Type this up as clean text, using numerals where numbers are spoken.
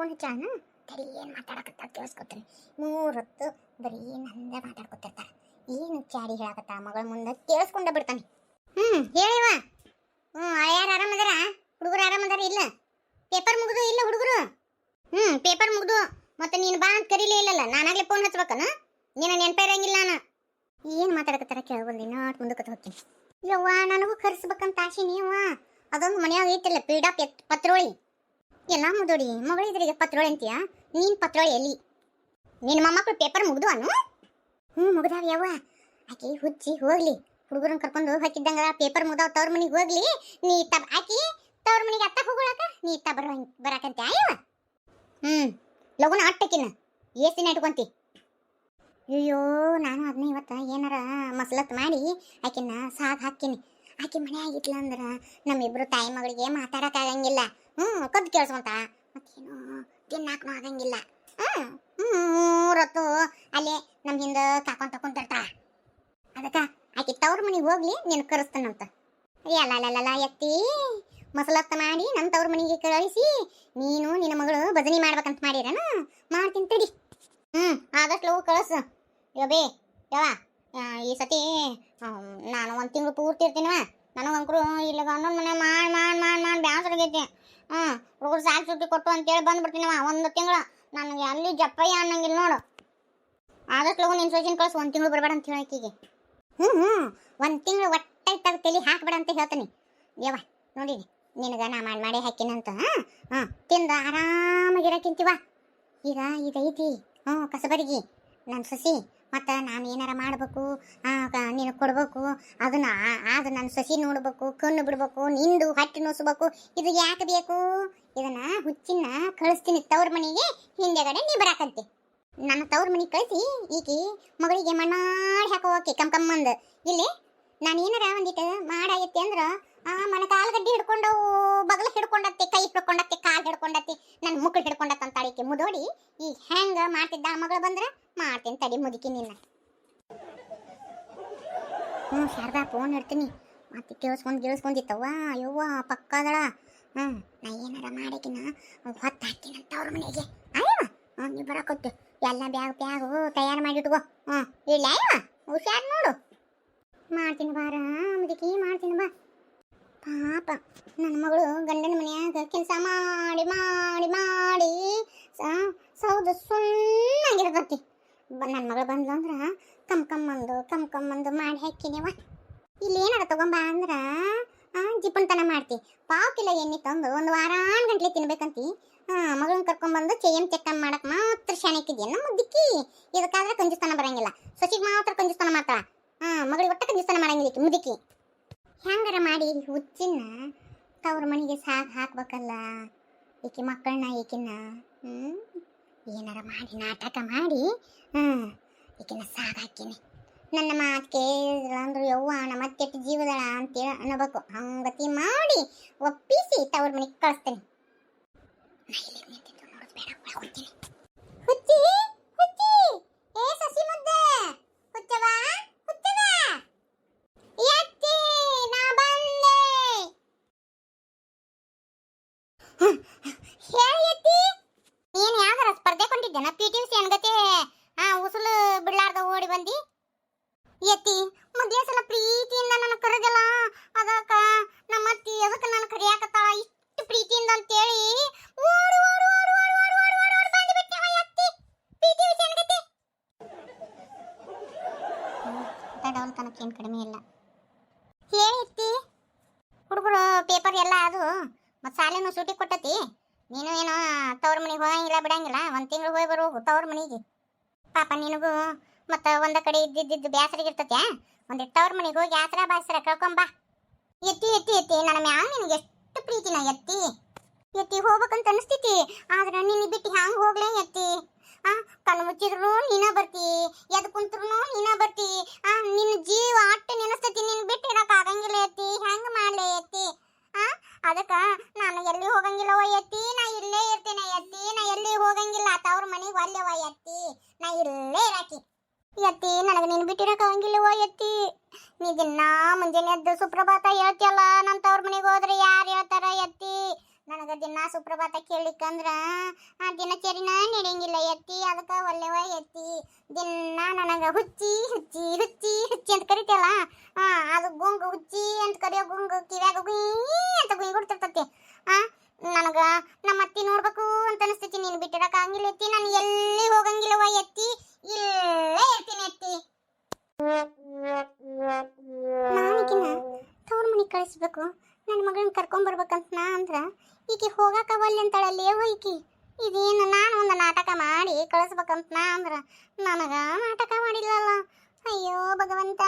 Phone ಹಚ್ಚಾನ ತಡಿ ಏನು ಮಾತಾಡಕತ್ತ ಕೇಳಿಸ್ಕೊತೀನಿ. 3 ಹೊತ್ತು ಬರೀ ನಂದ ಮಾತಾಡ್ಕೊತಿರ್ತಾರ. ಏನು ಚಾಡಿ ಹೇಳಕತ್ತ ಮಗಳ ಮುಂದೆ ಕೇಳಿಸ್ಕೊಂಡ ಬಿಡ್ತಾನೆ. ಹೇಳಿವ. ಯಾರು ಆರಾಮದಾರ? ಹುಡುಗರು ಆರಾಮದಾರ? ಇಲ್ಲ ಪೇಪರ್ ಮುಗಿದು ಇಲ್ಲ ಹುಡುಗರು? ಪೇಪರ್ ಮುಗಿದು ಮತ್ತೆ ನೀನು ಬಾ ಅಂತ ಕರೀಲೇ ಇಲ್ಲಲ್ಲ. ನಾನಾಗ್ಲೇ ಫೋನ್ ಹಚ್ಬೇಕನ? ನೀನು ನೆನಪೇ ಇರಂಗಿಲ್ಲ. ನಾನು ಏನು ಮಾತಾಡಕತ್ತಾರ ಕೇಳಬಲ್ದಿ ನಾಟ್ ಮುಂದಕ್ಕೆ ಹೋಗ್ತೀನಿ. ಯವ್ವ ನನಗೂ ಕರ್ಸ್ಬೇಕಂತ ಆಸೆ ನೀವ. ಅದೊಂದು ಮನೆಯಾಗ ಐತಿಲ್ಲ ಪೀಡಾ ಪತ್ರೋಳಿ ಎಲ್ಲ ಮುದೋಡಿ ಮಗಳಿದ್ರಿಗೆ ಪತ್ರೋಳಿ ಅಂತೀಯ? ನೀನು ಪತ್ರೋಳಿ ಎಲ್ಲಿ? ನಿನ್ನ ಮೊಮ್ಮಕ್ಕಳು ಪೇಪರ್ ಮುಗ್ದು ಅನು? ಮುಗ್ದಾವ ಯವ್ವ. ಆಕಿ ಹುಚ್ಚಿ ಹೋಗ್ಲಿ, ಹುಡುಗರನ್ನ ಕರ್ಕೊಂಡು ಹಾಕಿದ್ದಂಗ ಪೇಪರ್ ಮುಗ್ದಾವ ತವ್ರ ಮನೆಗೆ ಹೋಗ್ಲಿ. ನೀ ಆಕಿ ತವ್ರ ಮನೆಗೆ ಅತ್ತ ಹೋಗೋಳಕ ನೀ ಬರಾಕಂತ ಯವ್ವ. ಲಗುನ ಅಟ್ಟಕಿನ ಎಷ್ಟು ದಿನ ಇಟ್ಕೊಂತಿ? ಅಯ್ಯೋ ನಾನು ಅದನ್ನ ಇವತ್ತು ಏನಾರ ಮಸಲತ್ ಮಾಡಿ ಆಕಿನ ಸಾಗ್ ಹಾಕಿನಿ. ಆಕೆ ಮನೆ ಆಗಿತ್ಲ ಅಂದ್ರೆ ನಮ್ಮಿಬ್ರು ತಾಯಿ ಮಗಳಿಗೆ ಮಾತಾಡೋಕ್ಕಾಗಂಗಿಲ್ಲ. ಕದ್ದು ಕೇಳಿಸ್ಕೊಂತ ಮತ್ತೇನು ತಿನ್ನಾಕನೂ ಆಗಂಗಿಲ್ಲ. 3 ಹೊತ್ತು ಅಲ್ಲೇ ನಮ್ಮ ಹಿಂದೆ ಕಾಕೊಂತ ಕುಂತಿರ್ತಾಳ. ಅದಕ್ಕೆ ಆಕೆ ತವ್ರ ಮನೆಗೆ ಹೋಗ್ಲಿ ನೀನು ಕರೆಸ್ತಾನಂತ. ಅಲ್ಲ ಎತ್ತಿ ಮಸಲತ್ತ ಮಾಡಿ ನನ್ನ ತವ್ರ ಮನೆಗೆ ಕಳಿಸಿ ನೀನು ನಿನ್ನ ಮಗಳು ಭಜನೆ ಮಾಡ್ಬೇಕಂತ ಮಾಡಿರೇನು? ಮಾಡ್ತೀನಿ ತಡಿ. ಆದಷ್ಟು ಲಗು ಕಳಿಸು ಯಬೇ ಯವ. ಈ ಸತಿ ನಾನು 1 ತಿಂಗಳು ಪೂರ್ತಿ ಇರ್ತೀನವ. ನನಗಂಕರು ಇಲ್ಲ ಗಂಡನ ಮನೆ ಮಾಡಿ ಬ್ಯಾಸರಾಗೈತಿ. ಹುಡುಗರು ಸಾಕು ಸುಟ್ಟಿ ಕೊಟ್ಟು ಅಂತೇಳಿ ಬಂದ್ಬಿಡ್ತೀನವ 1 ತಿಂಗಳು. ನನಗೆ ಅಲ್ಲಿ ಜಪ್ಪಯ್ಯ ಅನ್ನಂಗಿಲ್ಲ ನೋಡು. ಆದಷ್ಟು ಲಗು ನಿನ್ನ ಸೊಸಿನ ಕಳಿಸು. 1 ತಿಂಗಳು ಬರಬೇಡ ಅಂತ ಹೇಳಕ್ಕಿಗೆ. 1 ತಿಂಗಳು ಒಟ್ಟಾಗಿ ತೆಗೆದು ತಲೆ ಹಾಕ್ಬೇಡ ಅಂತ ಹೇಳ್ತೀನಿ ಯವ. ನೋಡಿ ನಿನಗೆ ನಾ ಮಾಡಿ ಹಾಕಿನಂತ ತಿಂದು ಆರಾಮಾಗಿರಕ್ಕಿಂತೀವ. ಈಗ ಇದೈತಿ ಕಸಬರಿಗೆ ನನ್ನ ಸೊಸಿ. ಮತ್ತು ನಾನು ಏನಾರ ಮಾಡಬೇಕು, ನೀನು ಕೊಡ್ಬೇಕು. ಅದನ್ನ ನನ್ನ ಸೊಸಿ ನೋಡ್ಬೇಕು, ಕಣ್ಣು ಬಿಡ್ಬೇಕು, ನಿಂದು ಹೊಟ್ಟೆ ನೋಸ್ಬೇಕು. ಇದು ಯಾಕೆ ಬೇಕು? ಇದನ್ನ ಹುಚ್ಚಿನ ಕಳಿಸ್ತೀನಿ ತವ್ರ ಮನೆಗೆ. ಹಿಂದೆಗಡೆ ನೀ ಬರಾಕಂತಿ. ನನ್ನ ತವ್ರ ಮನೆಗೆ ಕಳಿಸಿ ಈಕಿ ಮಗಳಿಗೆ ಮಣ್ಣಾಡಿ ಹಾಕೋಕೆ ಕಮ್ಮಂದು. ಇಲ್ಲಿ ನಾನು ಏನಾರ ಒಂದಿಟ್ಟು ಮಾಡಾಗೈತಿ ಅಂದ್ರೆ ಮನೆ ಕಾಲ್ಗಡ್ಡಿ ಹಿಡ್ಕೊಂಡವು, ಬಗಲ ಹಿಡ್ಕೊಂಡತ್ತೆ, ಕೈ ಹಿಡ್ಕೊಂಡತ್ತೆ, ಕಾಲು ಹಿಡ್ಕೊಂಡತ್ತೆ, ನನ್ನ ಮುಕ್ಕಳು ಹಿಡ್ಕೊಂಡತ್ತ ಅಂತ ಅಡಿಕೆ ಮುದೋಡಿ ಈಗ ಹೆಂಗೆ ಮಾಡ್ತಿದ್ದ ಮಗಳು ಬಂದ್ರೆ ಮಾಡ್ತೀನಿ ತಡಿ ಮುದುಕಿ ನಿನ್ನ. ಶಾರದಾ ಫೋನ್ ಇಡ್ತೀನಿ. ಮತ್ತೆ ಕೇಳಿಸ್ಕೊಂಡಿತ್ತವ್ವ. ಅಯ್ಯವ್ವ ಪಕ್ಕದಳ. ನಾ ಏನಾರ ಮಾಡಕಿನ ಹೊತ್ತು ಹಾಕಿನಂತ ಅವ್ರ ಮನೆಗೆ. ಅಯ್ಯವ ನೀವು ಬರಕೊತ್ತು ಎಲ್ಲ ಬ್ಯಾಗು ತಯಾರು ಮಾಡಿಟ್ಕೋ. ಇಲ್ಲ ಅಯ್ಯವ ಹುಷಾರು ನೋಡು. ಮಾಡ್ತೀನಿ ಬಾರ ಮುದುಕಿ, ಮಾಡ್ತೀನಿ ಬಾ. ಪಾಪ ನನ್ನ ಮಗಳು ಗಂಡನ ಮನೆಯಾಗ ಕೆಲಸ ಮಾಡಿ ಮಾಡಿ ಮಾಡಿ ಸೌದು ಸುಣ್ಣಾಗಿರ್ತತಿ. ನನ್ನ ಮಗಳು ಬಂದ್ಲು ಅಂದ್ರೆ ಕಮ್ಕಮ್ಮಂದು ಮಾಡಿ ಹಾಕಿನೇವ. ಇಲ್ಲಿ ಏನಾರ ತಗೊಂಬ ಅಂದ್ರೆ ಜಿಪ್ಪಣ್ತನ ಮಾಡ್ತಿ. 1/4 ಕಿಲೋ ಎಣ್ಣೆ ತಂದು 1 ವಾರ ಗಂಟ್ಲೆ ತಿನ್ಬೇಕಂತಿ. ಮಗಳನ್ನ ಕರ್ಕೊಂಡ್ಬಂದು ಚೆಕ್ಕಮ್ ಮಾಡಕ್ಕೆ ಮಾತ್ರ ಶಾಣಕ್ಕಿದ್ಯಾ ನಮ್ಮ ಮುದ್ದಿಕ್ಕಿ. ಇದಕ್ಕಾದ್ರೆ ಕಂಜುಸ್ತನ ಬರಂಗಿಲ್ಲ. ಸೊಸಿಗೆ ಮಾತ್ರ ಕಂಜುಸ್ತನ ಮಾಡ್ತಾಳ. ಮಗಳಿಗೆ ಒಟ್ಟ ಕಂಜುಸ್ತನ ಮಾಡಂಗಿಲ್ಲ ಮುದುಕಿ. ಹೆಂಗಾರ ಮಾಡಿ ಹುಚ್ಚಿನ ತವ್ರ ಮನೆಗೆ ಸಾಗ್ ಹಾಕ್ಬೇಕಲ್ಲ ಈಕಿ ಮಕ್ಕಳನ್ನ. ಈಕಿನ ಏನಾರ ಮಾಡಿ ನಾಟಕ ಮಾಡಿ ಈಕಿನ ಸಾಗ್ ಹಾಕಿನಿ. ನನ್ನ ಮಾತು ಕೇಳಿದ್ರ ಅಂದ್ರೆ ಯವ್ವ ನಮ್ಮ ಕೆಟ್ಟ ಜೀವದಳ ಅಂತೇಳಿ ಅನ್ನಬೇಕು. ಹಂಗತಿ ಮಾಡಿ ಒಪ್ಪಿಸಿ ತವ್ರ ಮನೆಗೆ ಕಳಿಸ್ತೇನೆ. ಹುಚ್ಚಿ ಹುಚ್ಚಿ ಏ ಸಸಿ ಮುದ್ದೆ ಹುಚ್ಚವ ಹುಚ್ಚವ ಎತ್ತಿ ನಾ ಬಂದೆ. ಹೇಳಿ ಎತ್ತಿ. ನೀನು ಯಾವ್ದಾರ ಸ್ಪರ್ಧೆ ಕೊಂಡಿದ್ದೇನ? PTC ಅನ್ಗತೆ ಉಸುಲು ಬಿಡ್ಲಾರ್ದ ಓಡಿ ಬಂದಿ. ಎತ್ತಿ ಮೊದಲೇ ಸಲ ಪ್ರೀತಿಯಿಂದ ನನ್ನ ಕರೆದಲ್ಲ. ಅದಕ್ಕ ನಮ್ಮ ಅತ್ತಿ ಅದಕ್ಕೆ ನಾನು ಕರೆಯಾಕತ್ತಾಳ ಇಷ್ಟು ಪ್ರೀತಿಯಿಂದ ಅಂತೇಳಿ ಓಡಿ ಓಡಿ ಓಡಿ ಓಡಿ ಓಡಿ ಓಡಿ ಓಡಿ ಓಡಿ ಬಂದುಬಿಟ್ಟೆವ ಎತ್ತಿ. PTC ಅನ್ಗತೆ ಡೌಲ್ ಕನಕೇನು ಕಡಿಮೆ ಇಲ್ಲ. ಹೇಳಿ ಎತ್ತಿ. ಹುಡುಗರು ಪೇಪರ್ ಎಲ್ಲ ಅದು ಮತ್ತು ಶಾಲೆನೂ ಸೂಟಿ ಕೊಟ್ಟತಿ. ನೀನು ಏನೋ ತವ್ರ ಮನೆಗೆ ಹೋಗಂಗಿಲ್ಲ ಬಿಡಂಗಿಲ್ಲ. 1 ತಿಂಗಳು ಹೋಗಿ ಬರೋಗು ತವ್ರ ಮನೆಗೆ. ಪಾಪ ನಿನಗೂ ಮತ್ತು ಒಂದ ಕಡೆ ಇದ್ದಿದ್ದು ಬ್ಯಾಸರಿಗಿರ್ತತ್ಯಾ. ಒಂದಿಟ್ಟು ತವ್ರ ಮನೆಗೆ ಹೋಗಿ ಆಸರ ಬಾಸರ ಕಳ್ಕೊಂಬಾ. ಎತ್ತಿ ಎತ್ತಿ ಎತ್ತಿ ನನ್ನ ಮ್ಯಾಗ ನಿನಗೆ ಎಷ್ಟು ಪ್ರೀತಿನ ಎತ್ತಿ. ಎತ್ತಿ ಹೋಗ್ಬೇಕಂತ ಅನಿಸ್ತೈತಿ. ಆದ್ರೆ ನಿನ್ನ ಬಿಟ್ಟು ಹ್ಯಾಂಗೆ ಹೋಗ್ಲೇ ಎತ್ತಿ. ಕಣ್ಣು ಮುಚ್ಚಿದ್ರು ನೀನ ಬರ್ತಿ, ಎದ್ದು ಕುಂತ್ರು ನೀನ ಬರ್ತಿ. ನಿನ್ನ ಜೀವ ಅಟ್ಟು ನೆನೆಸ್ತೈತಿ. ನಿನ್ನ ಬಿಟ್ಟು ಇಡಕ್ಕೆ ಆಗಂಗಿಲ್ಲ ಎತ್ತಿ. ಹೆಂಗೆ ಮಾಡಲಿ ಎತ್ತಿ? ಅದಕ್ಕೆ ನಾನು ಎಲ್ಲಿ ಹೋಗಂಗಿಲ್ಲವ ಎತ್ತಿ. ನಾ ಇಲ್ಲೇ ಇರ್ತೇನೆ ಎತ್ತಿ. ನಾ ಎಲ್ಲಿ ಹೋಗಂಗಿಲ್ಲ. ತವ್ರ ಮನೆಗೆ ಒಲ್ಲೆವ ಎತ್ತಿ. ನಾ ಇಲ್ಲೇ ಇರಾಕಿ ಎತ್ತಿ. ನನಗೆ ನೀನು ಬಿಟ್ಟಿರಕ್ಕೆ ಆಗಂಗಿಲ್ಲವ ಎತ್ತಿ. ನೀ ದಿನ ಮುಂಜಾನೆ ಎದ್ದು ಸುಪ್ರಭಾತ ಹೇಳ್ತಿಯಲ್ಲ. ನನ್ನ ತವ್ರ ಮನೆಗೆ ಹೋದ್ರೆ ಯಾರು ಹೇಳ್ತಾರ ಎತ್ತಿ? ನನಗೆ ದಿನ ಸುಪ್ರಭಾತ ಕೇಳಿಕಂದ್ರ ಆ ದಿನಚರಿನ ನಡೆಯಂಗಿಲ್ಲ ಎತ್ತಿ ಅದಕ್ಕೆ ಒಲ್ಲೆವ ಎತ್ತಿ ದಿನ ನನಗೆ ಹುಚ್ಚಿ ಹುಚ್ಚಿ ಹುಚ್ಚಿ ಹುಚ್ಚಿ ಅಂತ ಕರಿತಲ್ಲ ಅದು ಗುಂಗು ಹುಚ್ಚಿ ಅಂತ ಕರಿಯೋ ಗುಂಗು ಕಿವ್ಯಾಗ ಗುಯ್ ಅಂತ ಗುಯ್ ಕೊಡ್ತಿರ್ತತಿ ನನಗೆ ನಮ್ಮ ಅತ್ತಿ ನೋಡ್ಬೇಕು ಅಂತ ಅನಿಸ್ತೈತಿ. ನೀನು ಬಿಟ್ಟಿರಕ ಹಂಗಿಲ್ಲ ಎತ್ತಿ, ನಾನು ಎಲ್ಲಿ ಹೋಗಂಗಿಲ್ಲವ ಎತ್ತಿ, ಇಲ್ಲೇ ಇರ್ತೀನಿ ಎತ್ತಿ. ನಾನೀಗಿನ ತವ್ರ ಮನೆಗೆ ಕಳಿಸ್ಬೇಕು, ನನ್ನ ಮಗಳನ್ನ ಕರ್ಕೊಂಬರ್ಬೇಕಂತ ನಾ ಅಂದ್ರೆ ಈಕೆ ಹೋಗಕ್ಕವಲ್ಲಿ ಅಂತಾಳಲ್ಲಿ ಈಕಿ. ಇದೇನು ನಾನು ಒಂದು ನಾಟಕ ಮಾಡಿ ಕಳಿಸ್ಬೇಕಂತ ನಾ ಅಂದ್ರೆ ನನಗೆ ನಾಟಕ ಮಾಡಿಲ್ಲಲ್ಲ. ಅಯ್ಯೋ ಭಗವಂತ.